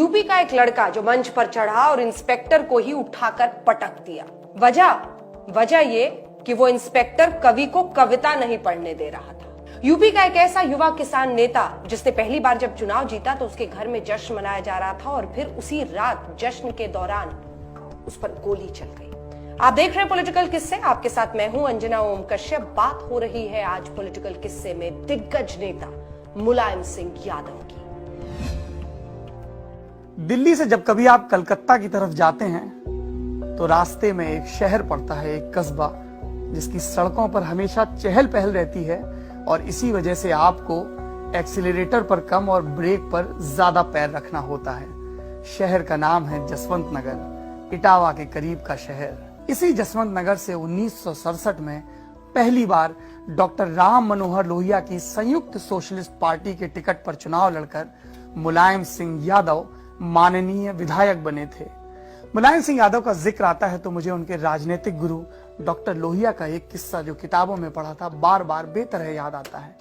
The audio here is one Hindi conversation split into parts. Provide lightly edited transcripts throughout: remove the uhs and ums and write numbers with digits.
यूपी का एक लड़का जो मंच पर चढ़ा और इंस्पेक्टर को ही उठाकर पटक दिया। वजह ये कि वो इंस्पेक्टर कवि को कविता नहीं पढ़ने दे रहा था। यूपी का एक ऐसा युवा किसान नेता जिसने पहली बार जब चुनाव जीता तो उसके घर में जश्न मनाया जा रहा था और फिर उसी रात जश्न के दौरान उस पर गोली चल गई। आप देख रहे हैं पॉलिटिकल किस्से, आपके साथ मैं हूं अंजना ओम कश्यप। बात हो रही है आज पॉलिटिकल किस्से में दिग्गज नेता मुलायम सिंह यादव की। दिल्ली से जब कभी आप कलकत्ता की तरफ जाते हैं तो रास्ते में एक शहर पड़ता है, एक कस्बा, जिसकी सड़कों पर हमेशा चहल पहल रहती है और इसी वजह से आपको एक्सीलरेटर पर कम और ब्रेक पर ज्यादा पैर रखना होता है। शहर का नाम है जसवंत नगर, इटावा के करीब का शहर। इसी जसवंत नगर से 1967 में पहली बार डॉक्टर राम मनोहर लोहिया की संयुक्त सोशलिस्ट पार्टी के टिकट पर चुनाव लड़कर मुलायम सिंह यादव माननीय विधायक बने थे। मुलायम सिंह यादव का जिक्र आता है तो मुझे उनके राजनीतिक गुरु डॉक्टर लोहिया का एक किस्सा जो किताबों में पढ़ा था बार बार बेतरह याद आता है।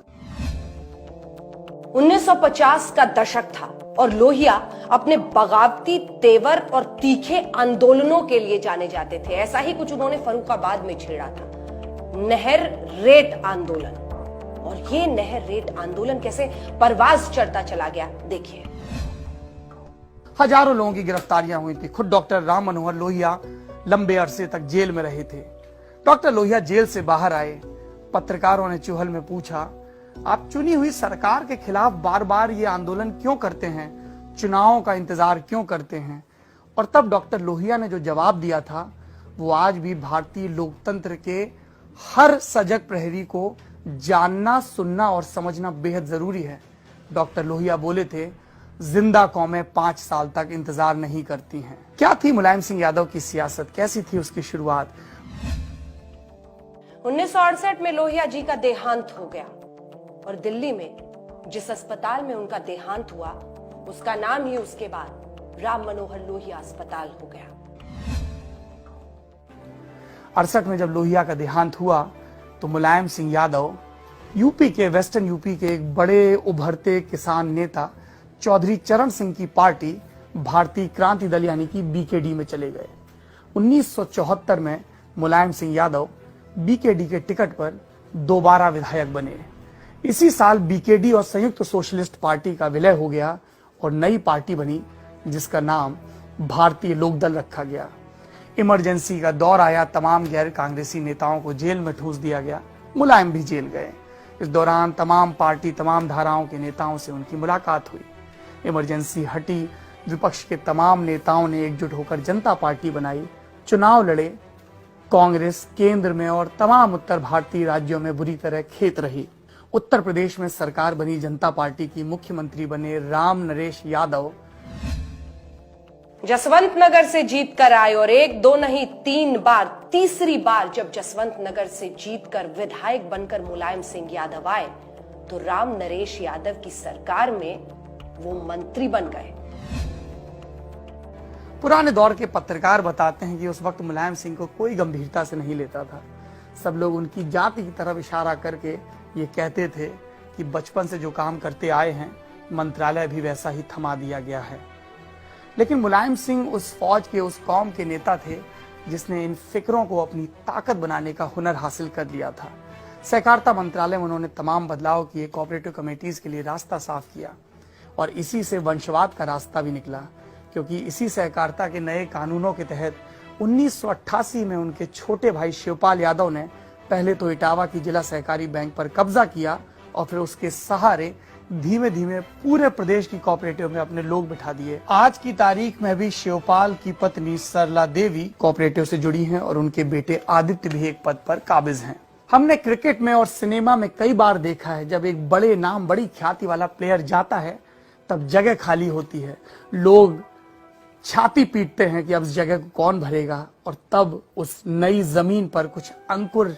1950 का दशक था और लोहिया अपने बगावती तेवर और तीखे आंदोलनों के लिए जाने जाते थे। ऐसा ही कुछ उन्होंने फर्रुखाबाद में छेड़ा था, नहर रेत आंदोलन। और ये नहर रेत आंदोलन कैसे परवाज चढ़ता चला गया, देखिए। हजारों लोगों की गिरफ्तारियां हुई थी। खुद डॉक्टर राम मनोहर लोहिया लंबे अरसे तक जेल में रहे थे। डॉक्टर लोहिया जेल से बाहर आए। पत्रकारों ने चुहल में पूछा, आप चुनी हुई सरकार के खिलाफ बार बार ये आंदोलन क्यों करते हैं, चुनावों का इंतजार क्यों करते हैं? और तब डॉक्टर लोहिया ने जो जवाब दिया था वो आज भी भारतीय लोकतंत्र के हर सजग प्रहरी को जानना, सुनना और समझना बेहद जरूरी है। डॉक्टर लोहिया बोले थे, जिंदा कौमें 5 साल तक इंतजार नहीं करती हैं। क्या थी मुलायम सिंह यादव की सियासत, कैसी थी उसकी शुरुआत? 1968 में लोहिया जी का देहांत हो गया और दिल्ली में जिस अस्पताल में उनका देहांत हुआ उसका नाम ही उसके बाद राम मनोहर लोहिया अस्पताल हो गया। 68 में जब लोहिया का देहांत हुआ तो मुलायम सिंह यादव यूपी के, वेस्टर्न यूपी के एक बड़े उभरते किसान नेता चौधरी चरण सिंह की पार्टी भारतीय क्रांति दल यानी कि बीकेडी में चले गए। 1974 में मुलायम सिंह यादव बीकेडी के टिकट पर दोबारा विधायक बने। इसी साल बीकेडी और संयुक्त सोशलिस्ट पार्टी का विलय हो गया और नई पार्टी बनी जिसका नाम भारतीय लोकदल रखा गया। इमरजेंसी का दौर आया, तमाम गैर कांग्रेसी नेताओं को जेल में ठूस दिया गया। मुलायम भी जेल गए। इस दौरान तमाम पार्टी, तमाम धाराओं के नेताओं से उनकी मुलाकात हुई। इमरजेंसी हटी, विपक्ष के तमाम नेताओं ने एकजुट होकर जनता पार्टी बनाई, चुनाव लड़े। कांग्रेस केंद्र में और तमाम उत्तर भारतीय राज्यों में बुरी तरह खेत रही। उत्तर प्रदेश में सरकार बनी जनता पार्टी की, मुख्यमंत्री बने राम नरेश यादव। जसवंत नगर से जीत कर आए और 1, 2 नहीं 3 बार, तीसरी बार जब जसवंत नगर से जीतकर विधायक बनकर मुलायम सिंह यादव आए तो राम नरेश यादव की सरकार में वो मंत्री बन गए। पुराने दौर के पत्रकार बताते हैं कि उस वक्त मुलायम सिंह को कोई गंभीरता से नहीं लेता था। सब लोग उनकी जाति की तरफ इशारा करके ये कहते थे कि बचपन से जो काम करते आए हैं मंत्रालय भी वैसा ही थमा दिया गया है। लेकिन मुलायम सिंह उस फौज के, उस कौम के नेता थे जिसने इन फिक्रों को अपनी ताकत बनाने का हुनर हासिल कर लिया था। सहकारिता मंत्रालय में उन्होंने तमाम बदलाव किए, कोऑपरेटिव कमेटीज के लिए रास्ता साफ किया और इसी से वंशवाद का रास्ता भी निकला, क्योंकि इसी सहकारिता के नए कानूनों के तहत 1988 में उनके छोटे भाई शिवपाल यादव ने पहले तो इटावा की जिला सहकारी बैंक पर कब्जा किया और फिर उसके सहारे धीमे धीमे पूरे प्रदेश की कोऑपरेटिव में अपने लोग बिठा दिए। आज की तारीख में भी शिवपाल की पत्नी सरला देवी कोऑपरेटिव से जुड़ी हैं और उनके बेटे आदित्य भी एक पद पर काबिज हैं। हमने क्रिकेट में और सिनेमा में कई बार देखा है, जब एक बड़े नाम, बड़ी ख्याति वाला प्लेयर जाता है तब जगह खाली होती है, लोग छाती पीटते हैं कि अब इस जगह को कौन भरेगा, और तब उस नई जमीन पर कुछ अंकुर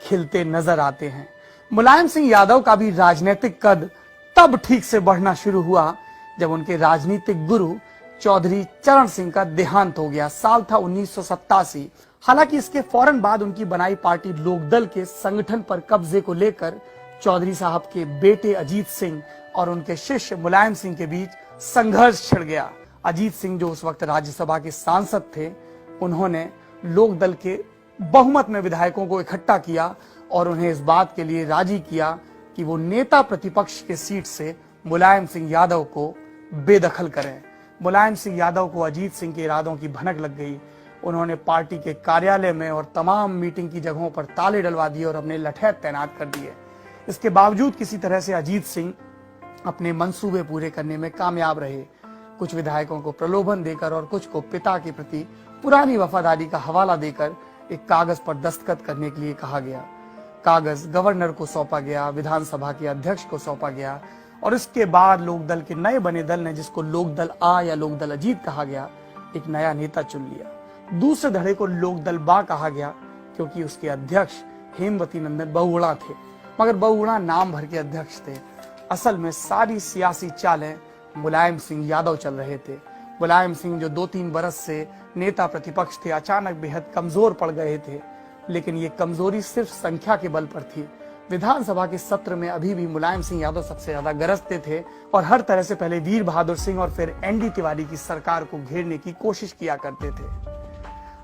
खिलते नजर आते हैं। मुलायम सिंह यादव का भी राजनीतिक कद तब ठीक से बढ़ना शुरू हुआ जब उनके राजनीतिक गुरु चौधरी चरण सिंह का देहांत हो गया। साल था 1987। हालांकि इसके फौरन बाद उनकी बनाई पार्टी लोकदल के संगठन पर कब्जे को लेकर चौधरी साहब के बेटे अजीत सिंह और उनके शिष्य मुलायम सिंह के बीच संघर्ष छिड़ गया अजीत सिंह जो उस वक्त राज्यसभा के सांसद थे, उन्होंने लोकदल के बहुमत में विधायकों को इकट्ठा किया और उन्हें इस बात के लिए राजी किया कि वो नेता प्रतिपक्ष के सीट से मुलायम सिंह यादव को बेदखल करें। मुलायम सिंह यादव को अजीत सिंह के इरादों की भनक लग गई। उन्होंने पार्टी के कार्यालय में और तमाम मीटिंग की जगहों पर ताले डलवा दिए और अपने लठैत तैनात कर दिए। इसके बावजूद किसी तरह से अजीत सिंह अपने मंसूबे पूरे करने में कामयाब रहे। कुछ विधायकों को प्रलोभन देकर और कुछ को पिता के प्रति पुरानी वफादारी का हवाला देकर एक कागज पर दस्तखत करने के लिए कहा गया। कागज गवर्नर को सौंपा गया, विधानसभा के अध्यक्ष को सौंपा गया और इसके बाद लोकदल के नए बने दल ने, जिसको लोकदल आ या लोकदल अजीत कहा गया, एक नया नेता चुन लिया। दूसरे धड़े को लोकदल बा कहा गया क्योंकि उसके अध्यक्ष हेमवती नंदन बहुगुणा थे, मगर बहुगुणा नाम भर के अध्यक्ष थे। असल में सारी सियासी चालें मुलायम सिंह यादव चल रहे थे। मुलायम सिंह जो 2-3 बरस से नेता प्रतिपक्ष थे, अचानक बेहद कमजोर पड़ गए थे, लेकिन ये कमजोरी सिर्फ संख्या के बल पर थी। विधानसभा के सत्र में अभी भी मुलायम सिंह यादव सबसे ज्यादा गरजते थे और हर तरह से पहले वीर बहादुर सिंह और फिर एनडी तिवारी की सरकार को घेरने की कोशिश किया करते थे।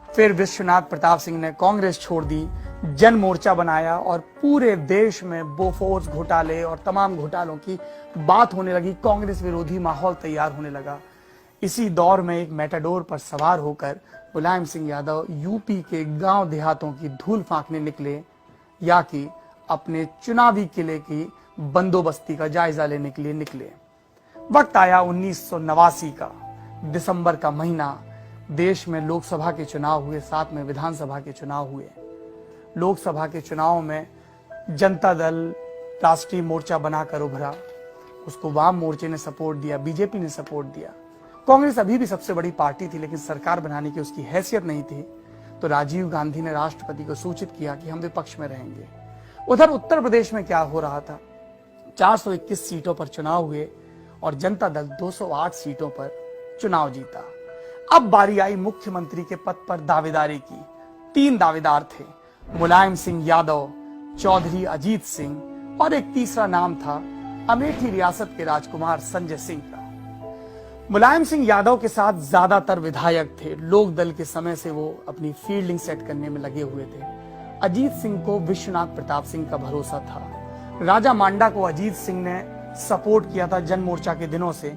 फिर विश्वनाथ प्रताप सिंह ने कांग्रेस छोड़ दी, जन मोर्चा बनाया और पूरे देश में बोफोर्स घोटाले और तमाम घोटालों की बात होने लगी। कांग्रेस विरोधी माहौल तैयार होने लगा। इसी दौर में एक मेटाडोर पर सवार होकर मुलायम सिंह यादव यूपी के गांव देहातों की धूल फांकने निकले या कि अपने चुनावी किले की बंदोबस्ती का जायजा लेने के लिए निकले। वक्त आया 1989 का, दिसंबर का महीना। देश में लोकसभा के चुनाव हुए, साथ में विधानसभा के चुनाव हुए। लोकसभा के चुनाव में जनता दल राष्ट्रीय मोर्चा बनाकर उभरा। उसको वाम मोर्चे ने सपोर्ट दिया, बीजेपी ने सपोर्ट दिया। कांग्रेस अभी भी सबसे बड़ी पार्टी थी, लेकिन सरकार बनाने की उसकी हैसियत नहीं थी। तो राजीव गांधी ने राष्ट्रपति को सूचित किया कि हम विपक्ष में रहेंगे। उधर उत्तर प्रदेश में क्या हो रहा था, 421 सीटों पर चुनाव हुए और जनता दल 208 सीटों पर चुनाव जीता। अब बारी आई मुख्यमंत्री के पद पर दावेदारी की। 3 दावेदार थे, मुलायम सिंह यादव, चौधरी अजीत सिंह और एक तीसरा नाम था अमेठी रियासत के राजकुमार संजय सिंह का। मुलायम सिंह यादव के साथ ज्यादातर विधायक थे। लोक दल के समय से वो अपनी फील्डिंग सेट करने में लगे हुए थे। अजीत सिंह को विश्वनाथ प्रताप सिंह का भरोसा था। राजा मांडा को अजीत सिंह ने सपोर्ट किया था जन मोर्चा के दिनों से।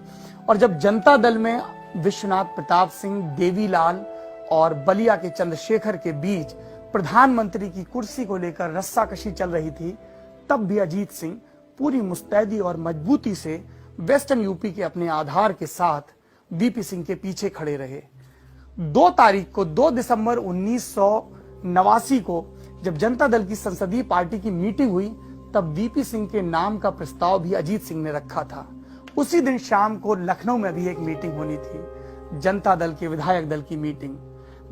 और जब जनता दल में विश्वनाथ प्रताप सिंह, देवीलाल और बलिया के चंद्रशेखर के बीच प्रधानमंत्री की कुर्सी को लेकर रस्साकशी चल रही थी, तब भी अजीत सिंह पूरी मुस्तैदी और मजबूती से वेस्टर्न यूपी के अपने आधार के साथ वीपी सिंह के पीछे खड़े रहे। 2 दिसंबर 1989 को जब जनता दल की संसदीय पार्टी की मीटिंग हुई, तब वीपी सिंह के नाम का प्रस्ताव भी अजीत सिंह ने रखा था। उसी दिन शाम को लखनऊ में भी एक मीटिंग होनी थी, जनता दल के विधायक दल की मीटिंग।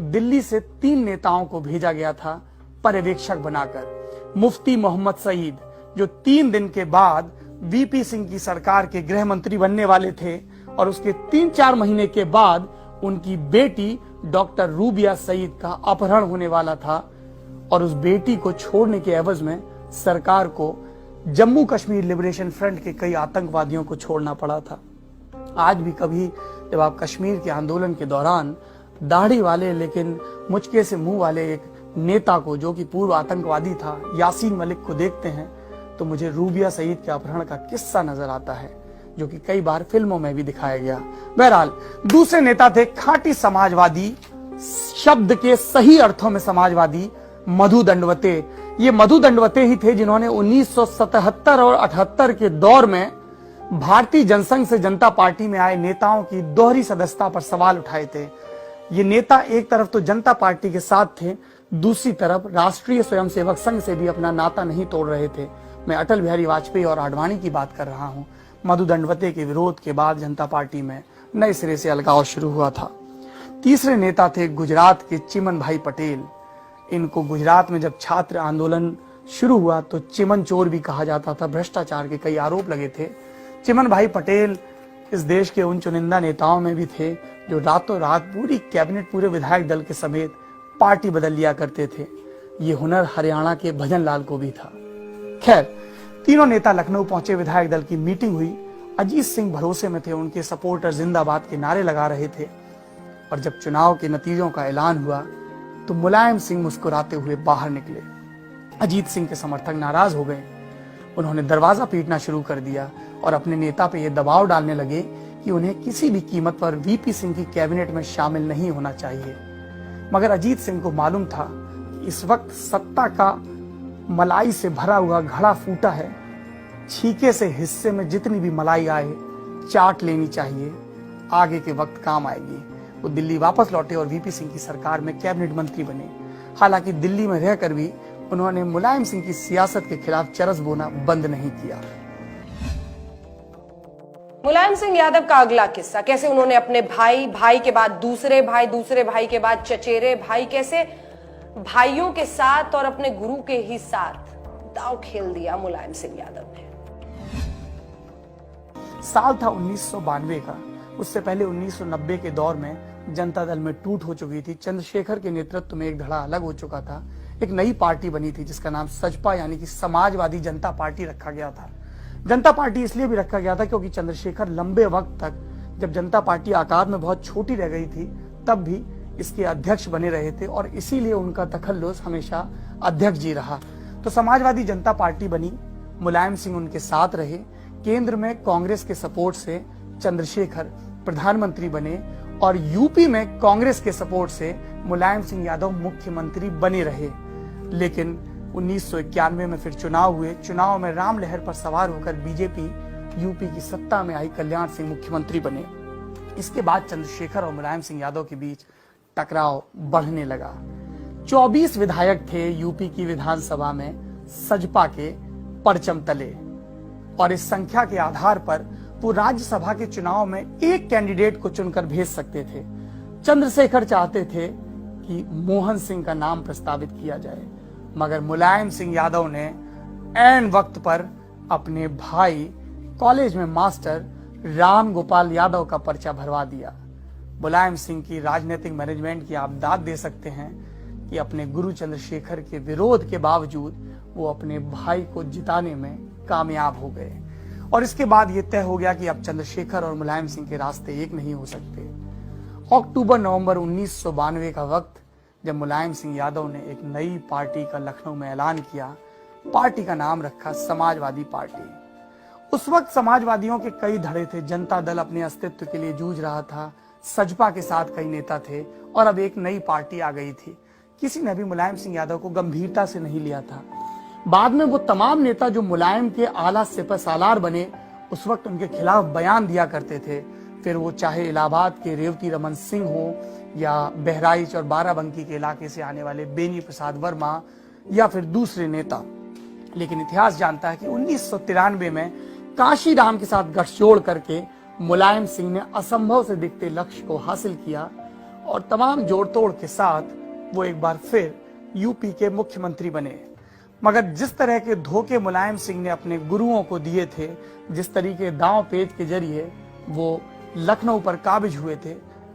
दिल्ली से 3 नेताओं को भेजा गया था पर्यवेक्षक बनाकर। मुफ्ती मोहम्मद सईद, जो 3 दिन के बाद वीपी सिंह की सरकार के गृह मंत्री बनने वाले थे, और उसके 3-4 महीने के बाद उनकी बेटी डॉक्टर रूबिया सईद का अपहरण होने वाला था और उस बेटी को छोड़ने के एवज में सरकार को जम्मू कश्मीर लिबरेशन फ्रंट के कई आतंकवादियों को छोड़ना पड़ा था। आज भी कभी जब आप कश्मीर के आंदोलन के दौरान दाढ़ी वाले लेकिन मुचके से मुंह वाले एक नेता को, जो कि पूर्व आतंकवादी था, यासीन मलिक को देखते हैं, तो मुझे रूबिया सईद के अपहरण का किस्सा नजर आता है, जो कि कई बार फिल्मों में भी दिखाया गया। बहरहाल दूसरे नेता थे खाटी समाजवादी, शब्द के सही अर्थों में समाजवादी, मधु दंडवते। ये मधु दंडवते ही थे जिन्होंने 1977 और 78 के दौर में भारतीय जनसंघ से जनता पार्टी में आए नेताओं की दोहरी सदस्यता पर सवाल उठाए थे। ये नेता एक तरफ तो जनता पार्टी के साथ थे, दूसरी तरफ राष्ट्रीय स्वयंसेवक संघ से भी अपना नाता नहीं तोड़ रहे थे। मैं अटल बिहारी वाजपेयी और आडवाणी की बात कर रहा हूं। मधु दंडवते के विरोध के बाद जनता पार्टी में नए सिरे से अलगाव शुरू हुआ था। तीसरे नेता थे गुजरात के चिमन भाई पटेल। इनको गुजरात में जब छात्र आंदोलन शुरू हुआ तो चिमन चोर भी कहा जाता था, भ्रष्टाचार के कई आरोप लगे थे। चिमन भाई पटेल इस देश के उन चुनिंदा नेताओं में भी थे जो रातों रात पूरी कैबिनेट, पूरे विधायक दल के समेत पार्टी बदल लिया करते थे। ये हुनर हरियाणा के भजन लाल को भी था। खैर, तीनों नेता लखनऊ पहुंचे, विधायक दल की मीटिंग हुई अजीत सिंह भरोसे में थे, उनके सपोर्टर जिंदाबाद के नारे लगा रहे थे। और जब चुनाव के नतीजों का ऐलान हुआ तो मुलायम सिंह मुस्कुराते हुए बाहर निकले। अजीत सिंह के समर्थक नाराज हो गए। उन्होंने दरवाजा पीटना शुरू कर दिया और अपने नेता पे यह दबाव डालने लगे कि उन्हें किसी भी कीमत पर वीपी सिंह की कैबिनेट में शामिल नहीं होना चाहिए। मगर अजीत सिंह को मालूम था कि इस वक्त सत्ता का मलाई से भरा हुआ घड़ा फूटा है। छीके से हिस्से में जितनी भी मलाई आए चाट लेनी चाहिए, आगे के वक्त काम आएगी। वो दिल्ली वापस लौटे और वीपी सिंह की सरकार में कैबिनेट मंत्री बने। हालांकि दिल्ली में रहकर भी उन्होंने मुलायम सिंह की सियासत के खिलाफ चरस बोना बंद नहीं किया। मुलायम सिंह यादव का अगला किस्सा, कैसे उन्होंने अपने भाई, भाई के बाद दूसरे भाई, दूसरे भाई के बाद चचेरे भाई, कैसे भाइयों के साथ और अपने गुरु के ही साथ दांव खेल दिया मुलायम सिंह यादव ने। साल था 1992 का। उससे पहले 1990 के दौर में जनता दल में टूट हो चुकी थी। चंद्रशेखर के नेतृत्व में एक धड़ा अलग हो चुका था। एक नई पार्टी बनी थी जिसका नाम सजपा यानी कि समाजवादी जनता पार्टी रखा गया था। जनता पार्टी इसलिए भी रखा गया था क्योंकि चंद्रशेखर लंबे वक्त तक, जब जनता पार्टी आकार में बहुत छोटी रह गई थी, तब भी इसके अध्यक्ष बने रहे थे और इसीलिए उनका तखल्लुस हमेशा अध्यक्ष जी रहा। तो समाजवादी जनता पार्टी बनी, मुलायम सिंह उनके साथ रहे। केंद्र में कांग्रेस के सपोर्ट से चंद्रशेखर प्रधानमंत्री बने और यूपी में कांग्रेस के सपोर्ट से मुलायम सिंह यादव मुख्यमंत्री बने रहे। लेकिन 1991 में फिर चुनाव हुए। चुनाव में राम लहर पर सवार होकर बीजेपी यूपी की सत्ता में आई, कल्याण सिंह मुख्यमंत्री बने। इसके बाद चंद्रशेखर और मुलायम सिंह यादव के बीच टकराव बढ़ने लगा। 24 विधायक थे यूपी की विधानसभा में सजपा के परचम तले और इस संख्या के आधार पर वो राज्यसभा के चुनाव में एक कैंडिडेट को चुनकर भेज सकते थे। चंद्रशेखर चाहते थे कि मोहन सिंह का नाम प्रस्तावित किया जाए, मगर मुलायम सिंह यादव ने ऐन वक्त पर अपने भाई, कॉलेज में मास्टर राम गोपाल यादव का पर्चा भरवा दिया। मुलायम सिंह की राजनीतिक मैनेजमेंट की आप दाद दे सकते हैं कि अपने गुरु चंद्रशेखर के विरोध के बावजूद वो अपने भाई को जिताने में कामयाब हो गए। और इसके बाद ये तय हो गया कि अब चंद्रशेखर और मुलायम सिंह के रास्ते एक नहीं हो सकते। अक्टूबर-नवंबर 1992 का वक्त, जब मुलायम सिंह यादव ने एक नई पार्टी का लखनऊ में ऐलान किया। पार्टी का नाम रखा समाजवादी पार्टी। उस वक्त समाजवादियों के कई धड़े थे। जनता दल अपने अस्तित्व के लिए जूझ रहा था, सजपा के साथ कई नेता थे और अब एक नई पार्टी आ गई थी। किसी ने भी मुलायम सिंह यादव को गंभीरता से नहीं लिया था। बाद में वो तमाम नेता जो मुलायम के आला सिपहसालार बने, उस वक्त उनके खिलाफ बयान दिया करते थे। फिर वो चाहे इलाहाबाद के रेवती रमन सिंह हो या बहराइच और बाराबंकी के इलाके से आने वाले बेनी प्रसाद वर्मा या फिर दूसरे नेता। लेकिन इतिहास जानता है कि 1993 में काशीराम के साथ गठजोड़ करके मुलायम सिंह ने असंभव से दिखते लक्ष्य को हासिल किया और तमाम जोड़ तोड़ के साथ वो एक बार फिर यूपी के मुख्यमंत्री बने। मगर जिस तरह के धोखे मुलायम सिंह ने अपने गुरुओं को दिए थे, जिस तरीके दांव पेच के जरिए वो लखनऊ पर काबिज हुए थे,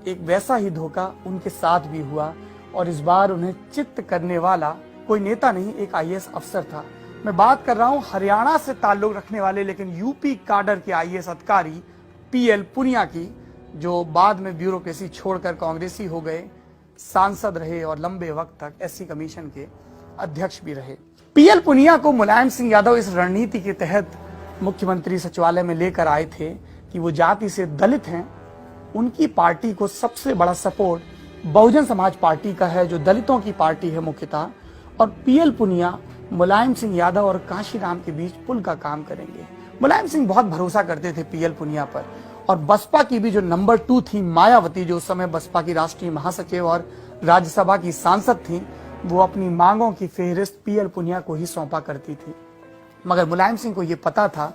एक वैसा ही धोखा उनके साथ भी हुआ। और इस बार उन्हें चित्त करने वाला कोई नेता नहीं, एक आईएएस अफसर था। मैं बात कर रहा हूं हरियाणा से ताल्लुक रखने वाले लेकिन यूपी काडर के आईएएस अधिकारी पीएल पुनिया की, जो बाद में ब्यूरोक्रेसी छोड़कर कांग्रेसी हो गए, सांसद रहे और लंबे वक्त तक एससी कमीशन के अध्यक्ष भी रहे। पीएल पुनिया को मुलायम सिंह यादव इस रणनीति के तहत मुख्यमंत्री सचिवालय में लेकर आए थे कि वो जाति से दलित हैं। उनकी पार्टी को सबसे बड़ा सपोर्ट बहुजन समाज पार्टी का है, जो दलितों की पार्टी है मुख्यतः। और पीएल पुनिया मुलायम सिंह यादव और काशीराम के बीच पुल का काम करेंगे। मुलायम सिंह बहुत भरोसा करते थे पीएल पुनिया पर। और बसपा की भी जो नंबर 2 थी मायावती, जो उस समय बसपा की राष्ट्रीय महासचिव और राज्यसभा की सांसद थी, वो अपनी मांगों की फेहरिस्त पीएल पुनिया को ही सौंपा करती थी। मगर मुलायम सिंह को ये पता था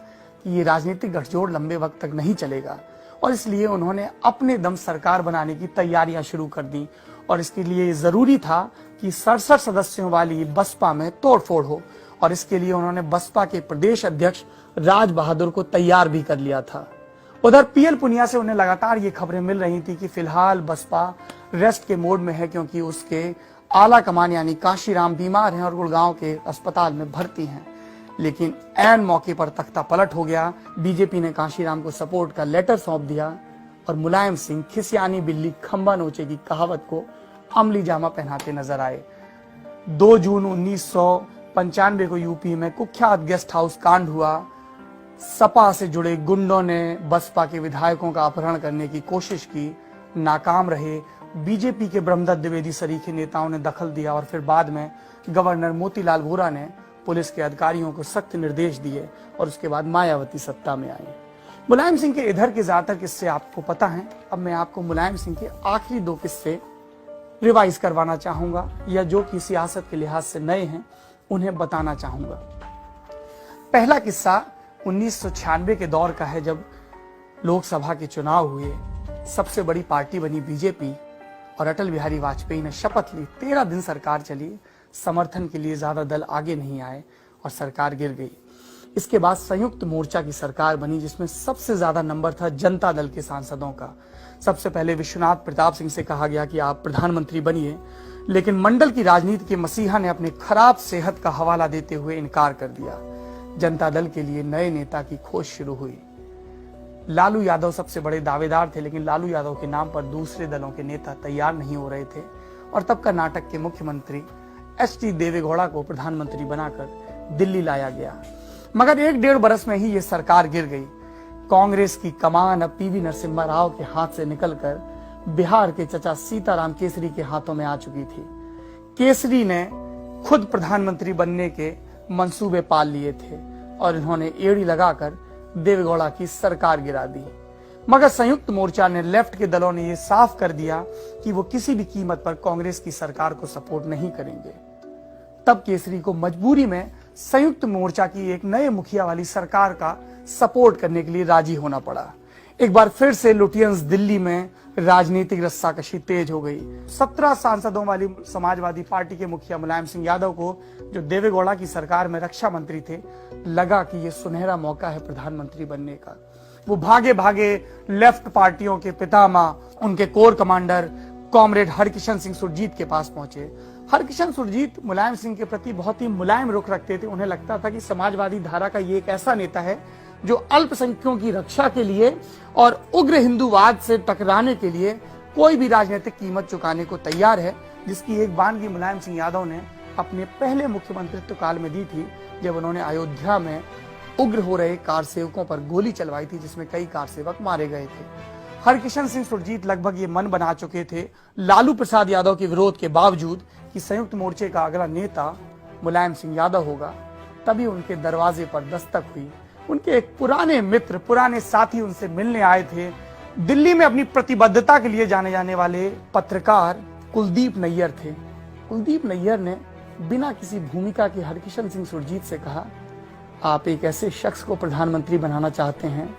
कि ये राजनीतिक गठजोड़ लंबे वक्त तक नहीं चलेगा और इसलिए उन्होंने अपने दम सरकार बनाने की तैयारियां शुरू कर दी। और इसके लिए जरूरी था कि 67 सदस्यों वाली बसपा में तोड़फोड़ हो और इसके लिए उन्होंने बसपा के प्रदेश अध्यक्ष राज बहादुर को तैयार भी कर लिया था। उधर पीएल पुनिया से उन्हें लगातार ये खबरें मिल रही थी कि फिलहाल बसपा रेस्ट के मोड में है, क्योंकि उसके आला कमान यानी काशीराम बीमार हैं और गुड़गांव के अस्पताल में भर्ती हैं। लेकिन ऐन मौके पर तख्ता पलट हो गया। बीजेपी ने कांशीराम को सपोर्ट का लेटर सौंप दिया और मुलायम सिंह खिसियानी बिल्ली खंबा नोचे की कहावत को अमली जामा पहनाते नजर आए। 2 जून 1995 को यूपी में कुख्यात गेस्ट हाउस कांड हुआ। सपा से जुड़े गुंडों ने बसपा के विधायकों का अपहरण करने की कोशिश की, नाकाम रहे। बीजेपी के ब्रह्मदत्त द्विवेदी सरीखे नेताओं ने दखल दिया और फिर बाद में गवर्नर मोतीलाल वोरा ने पुलिस के अधिकारियों को सख्त निर्देश दिए और उसके बाद मायावती सत्ता में आई। मुलायम सिंह के इधर के ज्यादातर किस्से आपको पता हैं। अब मैं आपको मुलायम सिंह के आखिरी 2 किस्से रिवाइज करवाना चाहूंगा, या जो कि सियासत के लिहाज से नए हैं उन्हें बताना चाहूंगा। पहला किस्सा 1996 के दौर का है, जब लोकसभा के चुनाव हुए। सबसे बड़ी पार्टी बनी बीजेपी और अटल बिहारी वाजपेयी ने शपथ ली। 13 दिन सरकार चली, समर्थन के लिए ज्यादा दल आगे नहीं आए और सरकार गिर गई। इसके बाद संयुक्त मोर्चा की सरकार बनी, जिसमें सबसे ज्यादा नंबर था जनता दल के सांसदों का। सबसे पहले विश्वनाथ प्रताप सिंह से कहा गया कि आप प्रधानमंत्री बनिए, लेकिन मंडल की राजनीति के मसीहा ने अपने खराब सेहत का हवाला देते हुए इनकार कर दिया। जनता दल के लिए नए नेता की खोज शुरू हुई। लालू यादव सबसे बड़े दावेदार थे, लेकिन लालू यादव के नाम पर दूसरे दलों के नेता तैयार नहीं हो रहे थे और तब कर्नाटक के मुख्यमंत्री एच.डी. देवेगौड़ा को प्रधानमंत्री बनाकर दिल्ली लाया गया। मगर 1-1.5 बरस में ही ये सरकार गिर गई। कांग्रेस की कमान अब पीवी नरसिम्हा राव के हाथ से निकलकर बिहार के चचा सीताराम केसरी के हाथों में आ चुकी थी। केसरी ने खुद प्रधानमंत्री बनने के मंसूबे पाल लिए थे और इन्होंने एड़ी लगाकर देवेगौड़ा की सरकार गिरा दी। मगर संयुक्त मोर्चा ने, लेफ्ट के दलों ने यह साफ कर दिया कि वो किसी भी कीमत पर कांग्रेस की सरकार को सपोर्ट नहीं करेंगे। तब केसरी को मजबूरी में संयुक्त मोर्चा की एक नए मुखिया वाली सरकार का सपोर्ट करने के लिए राजी होना पड़ा। एक बार फिर से लुटियंस दिल्ली में राजनीतिक रस्साकशी तेज हो गई। 17 सांसदों वाली समाजवादी पार्टी के मुखिया मुलायम सिंह यादव को, जो देवेगौड़ा की सरकार में रक्षा मंत्री थे, लगा कि ये सुनहरा मौका है प्रधानमंत्री बनने का। वो भागे भागे लेफ्ट पार्टियों के पितामह, उनके core commander comrade Harkishan Singh Surjeet के पास पहुंचे। हरकिशन सुरजीत मुलायम सिंह के प्रति बहुत ही मुलायम रुख रखते थे। उन्हें लगता था कि समाजवादी धारा का ये एक ऐसा नेता है जो अल्पसंख्यकों की रक्षा के लिए और उग्र हिंदूवाद से टकराने के लिए कोई भी राजनीतिक कीमत चुकाने को तैयार है, जिसकी एक बानगी मुलायम सिंह यादव ने अपने पहले मुख्यमंत्रित्व काल में दी थी, जब उन्होंने अयोध्या में उग्र हो रहे कार सेवकों पर गोली चलवाई थी, जिसमें कई कार सेवक मारे गए थे। हरकिशन सिंह सुरजीत लगभग ये मन बना चुके थे, लालू प्रसाद यादव के विरोध के बावजूद, कि संयुक्त मोर्चे का अगला नेता मुलायम सिंह यादव होगा। तभी उनके दरवाजे पर दस्तक हुई। उनके एक पुराने मित्र, पुराने साथी उनसे मिलने आए थे। दिल्ली में अपनी प्रतिबद्धता के लिए जाने जाने वाले पत्रकार कुलदीप नैयर थे। कुलदीप नैयर ने बिना किसी भूमिका के हरकिशन सिंह सुरजीत से कहा, आप एक ऐसे शख्स को प्रधानमंत्री बनाना चाहते हैं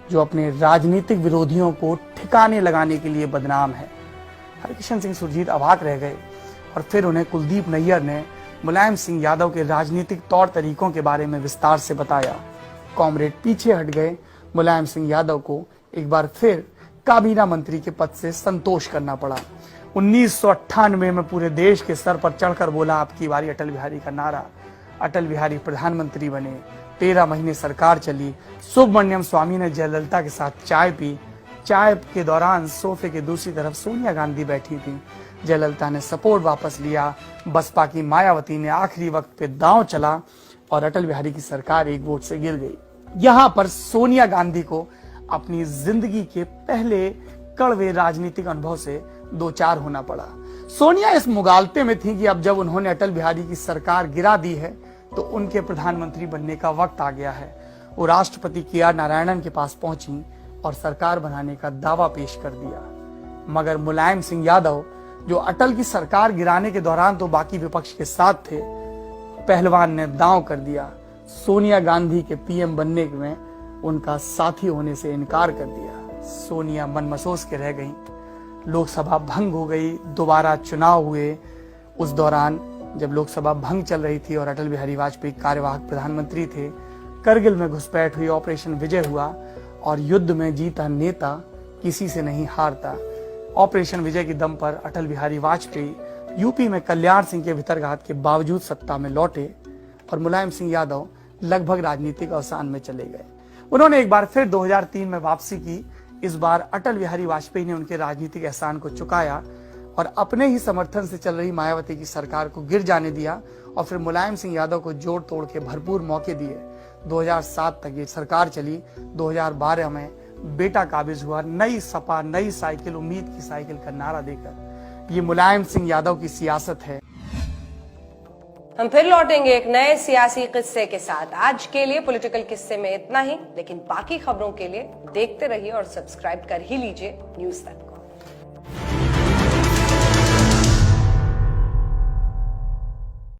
जो अपने राजनीतिक विरोधियों को ठिकाने लगाने के लिए बदनाम है। हरकिशन सिंह सुरजीत अवाक रह गए और फिर उन्हें कुलदीप नैयर ने मुलायम सिंह यादव के राजनीतिक तौर तरीकों के बारे में विस्तार से बताया। कॉमरेड पीछे हट गए। मुलायम सिंह यादव को एक बार फिर काबीना मंत्री के पद से संतोष करना पड़ा। 1998 में पूरे देश के सर पर चढ़कर बोला, आपकी बारी अटल बिहारी का नारा। अटल बिहारी प्रधानमंत्री बने। 13 महीने सरकार चली। सुब्रमण्यम स्वामी ने जयललिता के साथ चाय पी। चाय के दौरान सोफे के दूसरी तरफ सोनिया गांधी बैठी थी। जयललिता ने सपोर्ट वापस लिया। बसपा की मायावती ने आखिरी वक्त पे दांव चला और अटल बिहारी की सरकार एक वोट से गिर गई। यहां पर सोनिया गांधी को अपनी जिंदगी के पहले कड़वे राजनीतिक अनुभव से दो चार होना पड़ा। सोनिया इस मुगालते में थी कि अब जब उन्होंने अटल बिहारी की सरकार गिरा दी है तो उनके प्रधानमंत्री बनने का वक्त आ गया है। वो राष्ट्रपति के.आर. नारायणन के पास पहुंची और सरकार बनाने का दावा पेश कर दिया। मगर मुलायम सिंह यादव, जो अटल की सरकार गिराने के दौरान तो बाकी विपक्ष के साथ थे, पहलवान ने दांव कर दिया। सोनिया गांधी के पीएम बनने में उनका साथी होने से इनकार कर दिया। सोनिया मनमसोस के रह गईं। लोकसभा भंग हो गई। दोबारा चुनाव हुए। उस दौरान जब लोकसभा भंग चल रही थी और अटल बिहारी वाजपेयी कार्यवाहक प्रधानमंत्री थे, करगिल में घुसपैठ हुई, ऑपरेशन विजय हुआ और युद्ध में जीता नेता किसी से नहीं हारता। ऑपरेशन विजय की दम पर अटल बिहारी वाजपेयी यूपी में कल्याण सिंह के भितरघात के बावजूद सत्ता में लौटे और मुलायम सिंह यादव लगभग राजनीतिक अवसान में चले गए। उन्होंने एक बार फिर 2003 में वापसी की। इस बार अटल बिहारी वाजपेयी ने उनके राजनीतिक एहसान को चुकाया और अपने ही समर्थन से चल रही मायावती की सरकार को गिर जाने दिया और फिर मुलायम सिंह यादव को जोड़ तोड़ के भरपूर मौके दिए। 2007 तक ये सरकार चली। 2012 में बेटा काबिज हुआ। नई सपा, नई साइकिल, उम्मीद की साइकिल का नारा देकर। ये मुलायम सिंह यादव की सियासत है। हम फिर लौटेंगे एक नए सियासी किस्से के साथ। आज के लिए पॉलिटिकल किस्से में इतना ही, लेकिन बाकी खबरों के लिए देखते रहिए और सब्सक्राइब कर ही लीजिए न्यूज़ तक।